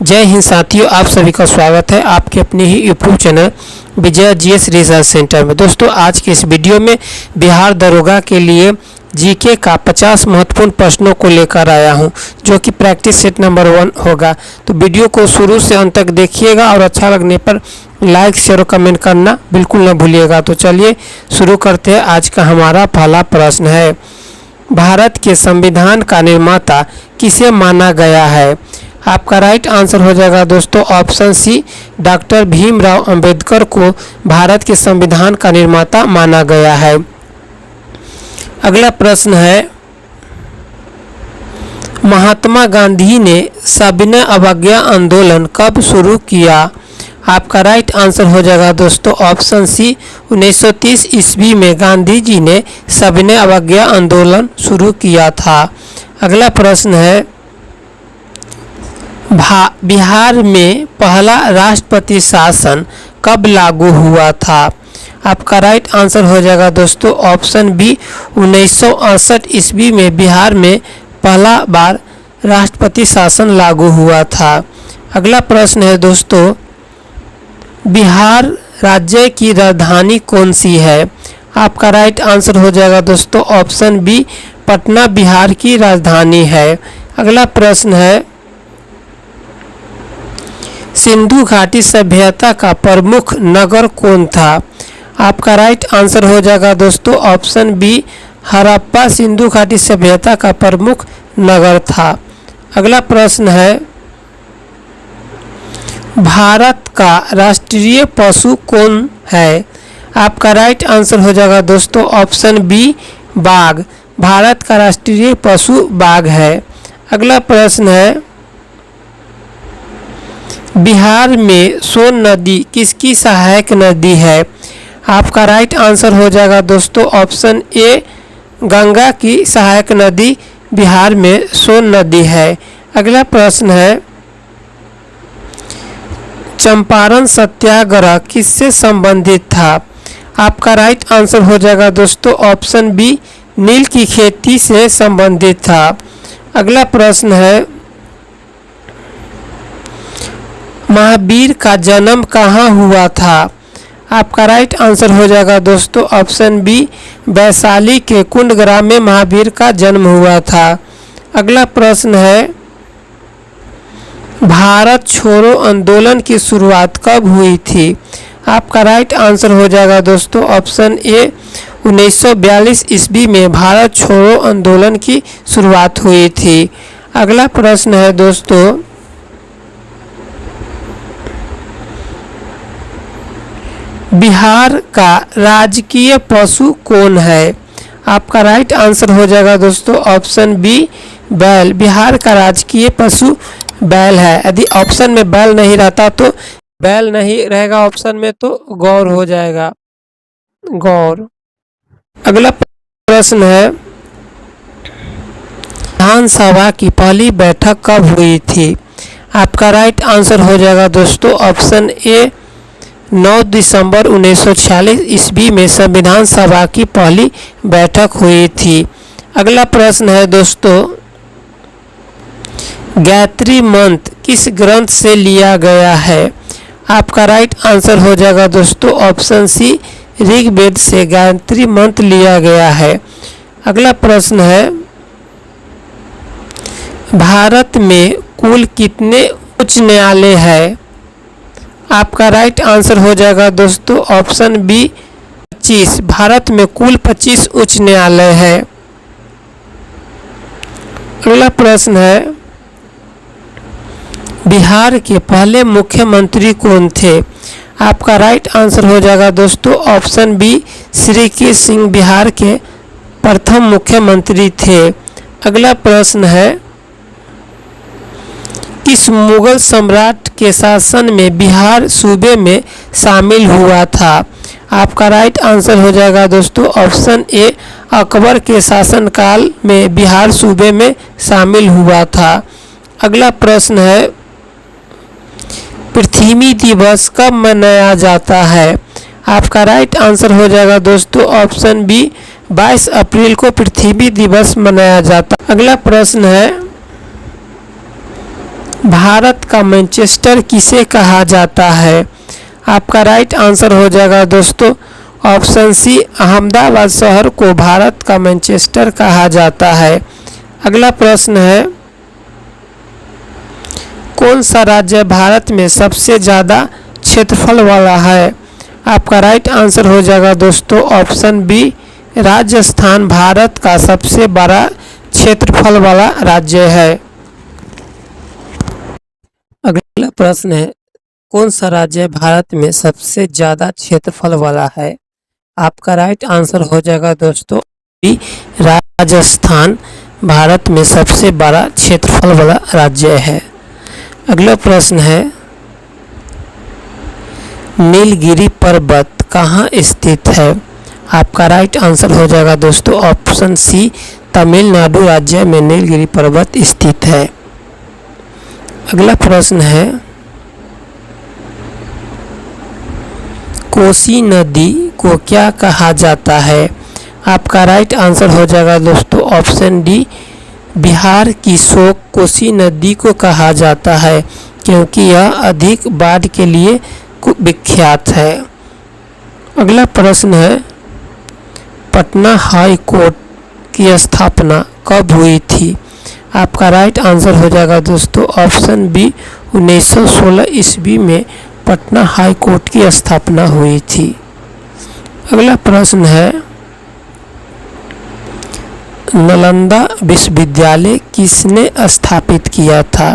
जय हिंद साथियों, आप सभी का स्वागत है आपके अपने ही यूट्यूब चैनल विजय जीएस रिसर्च सेंटर में। दोस्तों, आज के इस वीडियो में बिहार दरोगा के लिए जीके का 50 महत्वपूर्ण प्रश्नों को लेकर आया हूं, जो कि प्रैक्टिस सेट नंबर 1 होगा। तो वीडियो को शुरू से अंत तक देखिएगा और अच्छा लगने पर लाइक शेयर और कमेंट करना बिल्कुल न भूलिएगा। तो चलिए शुरू करते हैं। आज का हमारा पहला प्रश्न है, भारत के संविधान का निर्माता किसे माना गया है? आपका राइट आंसर हो जाएगा दोस्तों option C, doctor Bhimrao Ambedkar को भारत के संविधान का निर्माता माना गया है। अगला प्रश्न है, महात्मा गांधी ने सविनय अवज्ञा आंदोलन कब शुरू किया? आपका राइट आंसर हो जाएगा दोस्तों ऑप्शन सी, 1930 ईस्वी में गांधी जी ने सविनय अवज्ञा आंदोलन शुरू किया था। अगला प्रश्न है, बिहार में पहला राष्ट्रपति शासन कब लागू हुआ था? आपका राइट आंसर हो जाएगा दोस्तों ऑप्शन बी, 1968 ईस्वी में बिहार में पहला बार राष्ट्रपति शासन लागू हुआ था। अगला प्रश्न है दोस्तों, बिहार राज्य की राजधानी कौन सी है? आपका राइट आंसर हो जाएगा दोस्तों ऑप्शन बी, पटना बिहार की राजधानी है। अगला प्रश्न है, सिंधु घाटी सभ्यता का प्रमुख नगर कौन था? आपका राइट आंसर हो जाएगा दोस्तों ऑप्शन बी, हड़प्पा सिंधु घाटी सभ्यता का प्रमुख नगर था। अगला प्रश्न है, भारत का राष्ट्रीय पशु कौन है? आपका राइट आंसर हो जाएगा दोस्तों ऑप्शन बी, बाघ। भारत का राष्ट्रीय पशु बाघ है। अगला प्रश्न है, बिहार में सोन नदी किसकी सहायक नदी है? आपका राइट आंसर हो जाएगा दोस्तों ऑप्शन ए, गंगा की सहायक नदी बिहार में सोन नदी है। अगला प्रश्न है, चंपारण सत्याग्रह किससे संबंधित था? आपका राइट आंसर हो जाएगा दोस्तों ऑप्शन बी, नील की खेती से संबंधित था। अगला प्रश्न है, महावीर का जन्म कहाँ हुआ था? आपका राइट आंसर हो जाएगा दोस्तों ऑप्शन बी, वैशाली के कुंडग्राम में महावीर का जन्म हुआ था। अगला प्रश्न है, भारत छोड़ो आंदोलन की शुरुआत कब हुई थी? आपका राइट आंसर हो जाएगा दोस्तों ऑप्शन ए, 1942 ईस्वी में भारत छोड़ो आंदोलन की शुरुआत हुई थी। अगला प्रश्न है दोस्तों, बिहार का राजकीय पशु कौन है? आपका राइट आंसर हो जाएगा दोस्तों ऑप्शन बी, बैल। बिहार का राजकीय पशु बैल है। यदि ऑप्शन में बैल नहीं रहता तो बैल नहीं रहेगा ऑप्शन में तो गौर हो जाएगा, गौर। अगला प्रश्न है, विधानसभा की पहली बैठक कब हुई थी? आपका राइट आंसर हो जाएगा दोस्तों ऑप्शन ए, 9 दिसंबर 1946 ईस्वी में संविधान सभा की पहली बैठक हुई थी। अगला प्रश्न है दोस्तों, गायत्री मंत्र किस ग्रंथ से लिया गया है? आपका राइट आंसर हो जाएगा दोस्तों ऑप्शन सी, ऋग्वेद से गायत्री मंत्र लिया गया है। अगला प्रश्न है, भारत में कुल कितने उच्च न्यायालय है? आपका राइट आंसर हो जाएगा दोस्तों ऑप्शन बी, 25। भारत में कुल 25 उच्च न्यायालय है। अगला प्रश्न है, बिहार के पहले मुख्यमंत्री कौन थे? आपका राइट आंसर हो जाएगा दोस्तों ऑप्शन बी, श्री कृष्ण सिंह बिहार के प्रथम मुख्यमंत्री थे। अगला प्रश्न है, किस मुगल सम्राट के शासन में बिहार सूबे में शामिल हुआ था? आपका राइट आंसर हो जाएगा दोस्तों ऑप्शन ए, अकबर के शासनकाल में बिहार सूबे में शामिल हुआ था। अगला प्रश्न है, पृथ्वी दिवस कब मनाया जाता है? आपका राइट आंसर हो जाएगा दोस्तों ऑप्शन बी, 22 अप्रैल को पृथ्वी दिवस मनाया जाता है। अगला प्रश्न है, भारत का मैनचेस्टर किसे कहा जाता है? आपका राइट आंसर हो जाएगा दोस्तों ऑप्शन सी, अहमदाबाद शहर को भारत का मैनचेस्टर कहा जाता है। अगला प्रश्न है, कौन सा राज्य भारत में सबसे ज़्यादा क्षेत्रफल वाला है? आपका राइट आंसर हो जाएगा दोस्तों ऑप्शन बी, राजस्थान भारत का सबसे बड़ा क्षेत्रफल वाला राज्य है। अगला प्रश्न है, कौन सा राज्य भारत में सबसे ज़्यादा क्षेत्रफल वाला है? आपका राइट आंसर हो जाएगा दोस्तों बी, राजस्थान भारत में सबसे बड़ा क्षेत्रफल वाला राज्य है। अगला प्रश्न है, नीलगिरी पर्वत कहाँ स्थित है? आपका राइट आंसर हो जाएगा दोस्तों ऑप्शन सी, तमिलनाडु राज्य में नीलगिरी पर्वत स्थित है। अगला प्रश्न है, कोसी नदी को क्या कहा जाता है? आपका राइट आंसर हो जाएगा दोस्तों ऑप्शन डी, बिहार की शोक कोसी नदी को कहा जाता है क्योंकि यह अधिक बाढ़ के लिए विख्यात है। अगला प्रश्न है, पटना हाई कोर्ट की स्थापना कब हुई थी? आपका राइट आंसर हो जाएगा दोस्तों ऑप्शन बी, 1916 ईस्वी में पटना हाई कोर्ट की स्थापना हुई थी। अगला प्रश्न है, नालंदा विश्वविद्यालय किसने स्थापित किया था?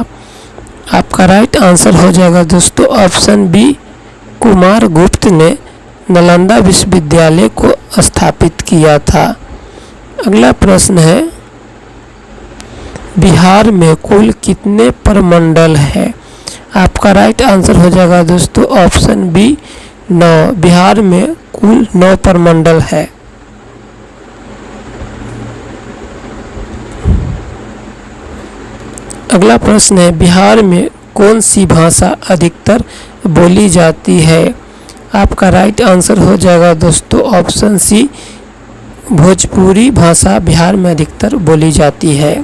आपका राइट आंसर हो जाएगा दोस्तों ऑप्शन बी, कुमार गुप्त ने नालंदा विश्वविद्यालय को स्थापित किया था। अगला प्रश्न है, बिहार में कुल कितने प्रमंडल है? आपका राइट आंसर हो जाएगा दोस्तों ऑप्शन बी, 9। बिहार में कुल 9 प्रमंडल है। अगला प्रश्न है, बिहार में कौन सी भाषा अधिकतर बोली जाती है? आपका राइट आंसर हो जाएगा दोस्तों ऑप्शन सी, भोजपुरी भाषा बिहार में अधिकतर बोली जाती है।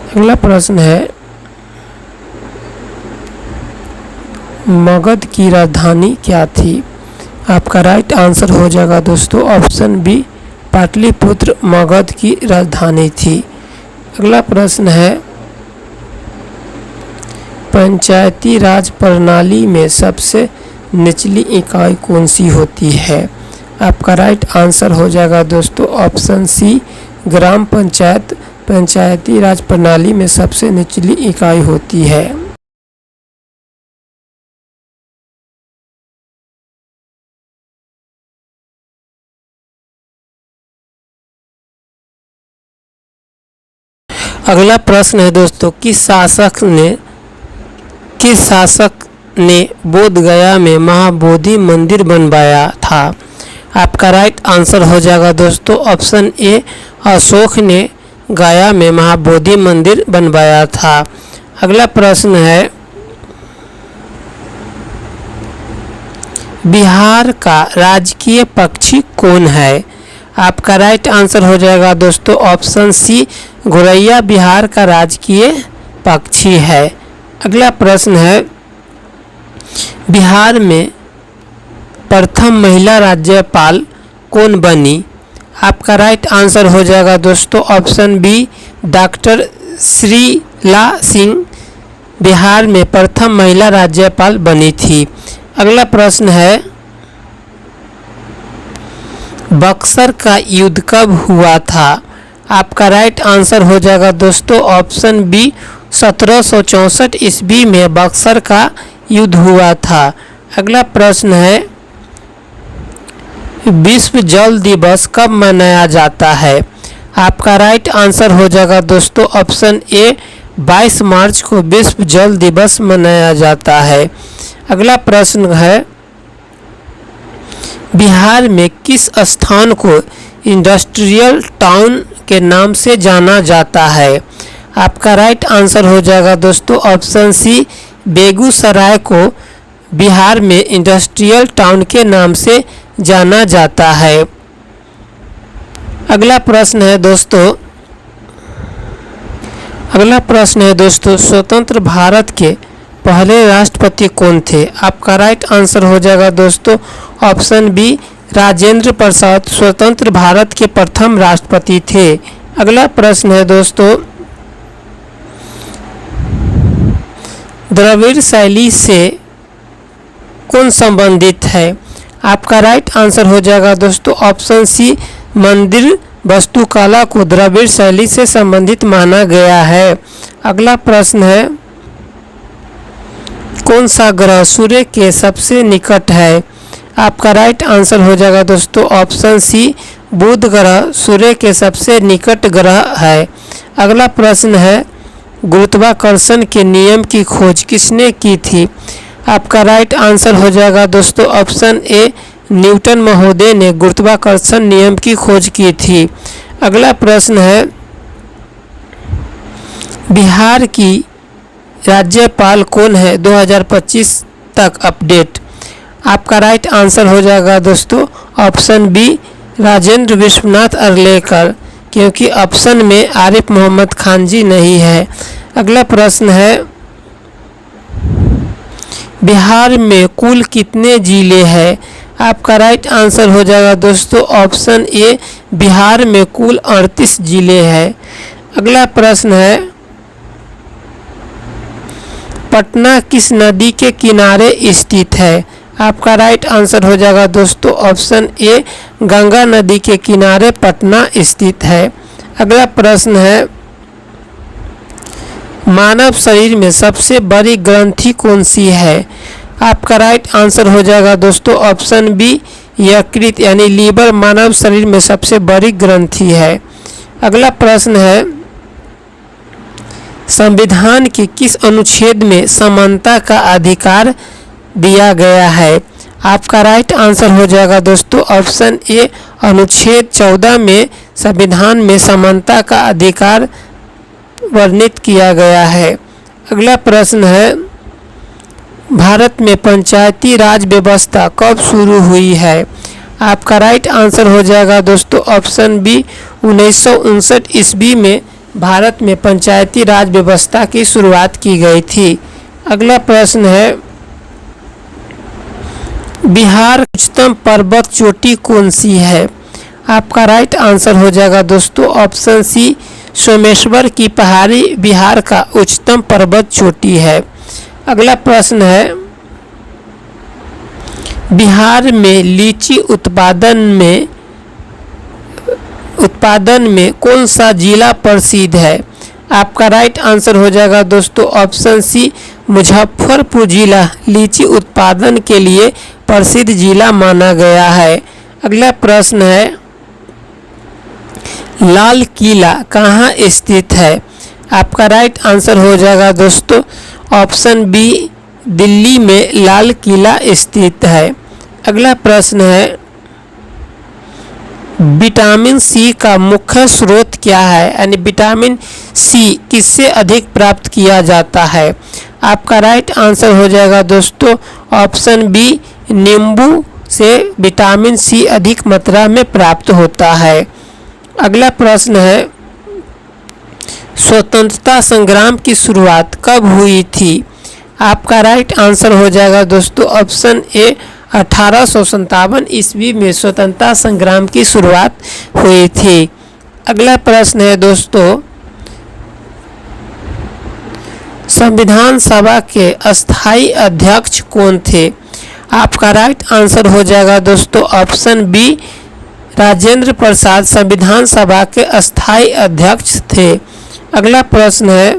अगला प्रश्न है, मगध की राजधानी क्या थी? आपका राइट आंसर हो जाएगा दोस्तों ऑप्शन बी, पाटलिपुत्र मगध की राजधानी थी। अगला प्रश्न है, पंचायती राज प्रणाली में सबसे निचली इकाई कौन सी होती है? आपका राइट आंसर हो जाएगा दोस्तों ऑप्शन सी, ग्राम पंचायत पंचायती राज प्रणाली में सबसे निचली इकाई होती है। अगला प्रश्न है दोस्तों, किस शासक ने बोध गया में महाबोधि मंदिर बनवाया था? आपका राइट आंसर हो जाएगा दोस्तों ऑप्शन ए, अशोक ने गया में महाबोधि मंदिर बनवाया था। अगला प्रश्न है, बिहार का राजकीय पक्षी कौन है? आपका राइट आंसर हो जाएगा दोस्तों ऑप्शन सी, गोरैया बिहार का राजकीय पक्षी है। अगला प्रश्न है, बिहार में प्रथम महिला राज्यपाल कौन बनी? आपका राइट आंसर हो जाएगा दोस्तों option B, doctor Sheela Singh Bihar में प्रथम महिला राज्यपाल बनी थी। अगला प्रश्न है, बक्सर का युद्ध कब हुआ था? आपका राइट आंसर हो जाएगा दोस्तों ऑप्शन बी, 1764 ईस्वी में बक्सर का युद्ध हुआ था। अगला प्रश्न है, विश्व जल दिवस कब मनाया जाता है? आपका राइट आंसर हो जाएगा दोस्तों ऑप्शन ए, 22 मार्च को विश्व जल दिवस मनाया जाता है। अगला प्रश्न है, बिहार में किस स्थान को इंडस्ट्रियल टाउन के नाम से जाना जाता है? आपका राइट आंसर हो जाएगा दोस्तों ऑप्शन सी, बेगूसराय को बिहार में इंडस्ट्रियल टाउन के नाम से जाना जाता है। अगला प्रश्न है दोस्तों, अगला प्रश्न है दोस्तों, स्वतंत्र भारत के पहले राष्ट्रपति कौन थे? आपका राइट आंसर हो जाएगा दोस्तों ऑप्शन बी, राजेंद्र प्रसाद स्वतंत्र भारत के प्रथम राष्ट्रपति थे। अगला प्रश्न है दोस्तों, द्रविड़ शैली से कौन संबंधित है? आपका राइट आंसर हो जाएगा दोस्तों ऑप्शन सी, मंदिर वास्तुकला को द्रविड़ शैली से संबंधित माना गया है। अगला प्रश्न है, कौन सा ग्रह सूर्य के सबसे निकट है? आपका राइट आंसर हो जाएगा दोस्तों ऑप्शन सी, बुध ग्रह सूर्य के सबसे निकट ग्रह है। अगला प्रश्न है, गुरुत्वाकर्षण के नियम की खोज किसने की थी? आपका राइट आंसर हो जाएगा दोस्तों ऑप्शन ए, न्यूटन महोदय ने गुरुत्वाकर्षण नियम की खोज की थी। अगला प्रश्न है, बिहार की राज्यपाल कौन है 2025 तक अपडेट? आपका राइट आंसर हो जाएगा दोस्तों ऑप्शन बी, राजेंद्र विश्वनाथ अर्लेकर, क्योंकि ऑप्शन में आरिफ मोहम्मद खान जी नहीं है। अगला प्रश्न है, बिहार में कुल कितने जिले हैं? आपका राइट आंसर हो जाएगा दोस्तों ऑप्शन ए, बिहार में कुल 38 जिले हैं। अगला प्रश्न है, पटना किस नदी के किनारे स्थित है? आपका राइट आंसर हो जाएगा दोस्तों ऑप्शन ए, गंगा नदी के किनारे पटना स्थित है। अगला प्रश्न है, मानव शरीर में सबसे बड़ी ग्रंथि कौन सी है? आपका राइट आंसर हो जाएगा दोस्तों ऑप्शन बी, यकृत यानी लीवर मानव शरीर में सबसे बड़ी ग्रंथि है। अगला प्रश्न है, संविधान के किस अनुच्छेद में समानता का अधिकार दिया गया है? आपका राइट आंसर हो जाएगा दोस्तों ऑप्शन ए, अनुच्छेद 14 में संविधान में समानता का अधिकार वर्णित किया गया है। अगला प्रश्न है, भारत में पंचायती राज व्यवस्था कब शुरू हुई है? आपका राइट आंसर हो जाएगा दोस्तों ऑप्शन बी, 1959 ईस्वी में भारत में पंचायती राज व्यवस्था की शुरुआत की गई थी। अगला प्रश्न है, बिहार उच्चतम पर्वत चोटी कौन सी है? आपका राइट आंसर हो जाएगा दोस्तों ऑप्शन सी, सोमेश्वर की पहाड़ी बिहार का उच्चतम पर्वत चोटी है। अगला प्रश्न है, बिहार में लीची उत्पादन में कौन सा जिला प्रसिद्ध है? आपका राइट आंसर हो जाएगा दोस्तों ऑप्शन सी, मुजफ्फरपुर जिला लीची उत्पादन के लिए प्रसिद्ध जिला माना गया है। अगला प्रश्न है, लाल किला कहाँ स्थित है? आपका राइट आंसर हो जाएगा दोस्तों ऑप्शन बी, दिल्ली में लाल किला स्थित है। अगला प्रश्न है, विटामिन सी का मुख्य स्रोत क्या है? यानी विटामिन सी किससे अधिक प्राप्त किया जाता है? आपका राइट आंसर हो जाएगा दोस्तों ऑप्शन बी, नींबू से विटामिन सी अधिक मात्रा में प्राप्त होता है। अगला प्रश्न है, स्वतंत्रता संग्राम की शुरुआत कब हुई थी? आपका राइट आंसर हो जाएगा दोस्तों ऑप्शन ए, 1857 ईस्वी में स्वतंत्रता संग्राम की शुरुआत हुई थी। अगला प्रश्न है दोस्तों, संविधान सभा के अस्थायी अध्यक्ष कौन थे? आपका राइट आंसर हो जाएगा दोस्तों ऑप्शन बी, राजेंद्र प्रसाद संविधान सभा के अस्थायी अध्यक्ष थे। अगला प्रश्न है,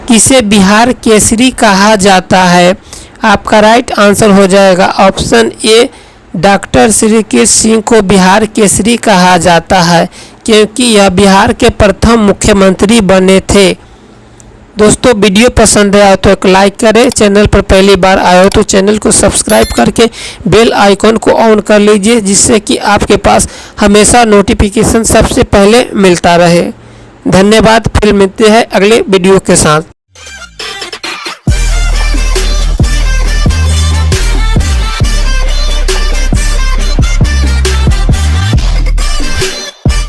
किसे बिहार केसरी कहा जाता है? आपका राइट आंसर हो जाएगा option A, doctor Shri Krishna Singh को बिहार केसरी कहा जाता है, क्योंकि यह बिहार के प्रथम मुख्यमंत्री बने थे। दोस्तों वीडियो पसंद आया तो एक लाइक करें, चैनल पर पहली बार आए हो तो चैनल को सब्सक्राइब करके बेल आइकॉन को ऑन कर लीजिए, जिससे कि आपके पास हमेशा नोटिफिकेशन सबसे पहले मिलता रहे। धन्यवाद, फिर मिलते हैं अगले वीडियो के साथ।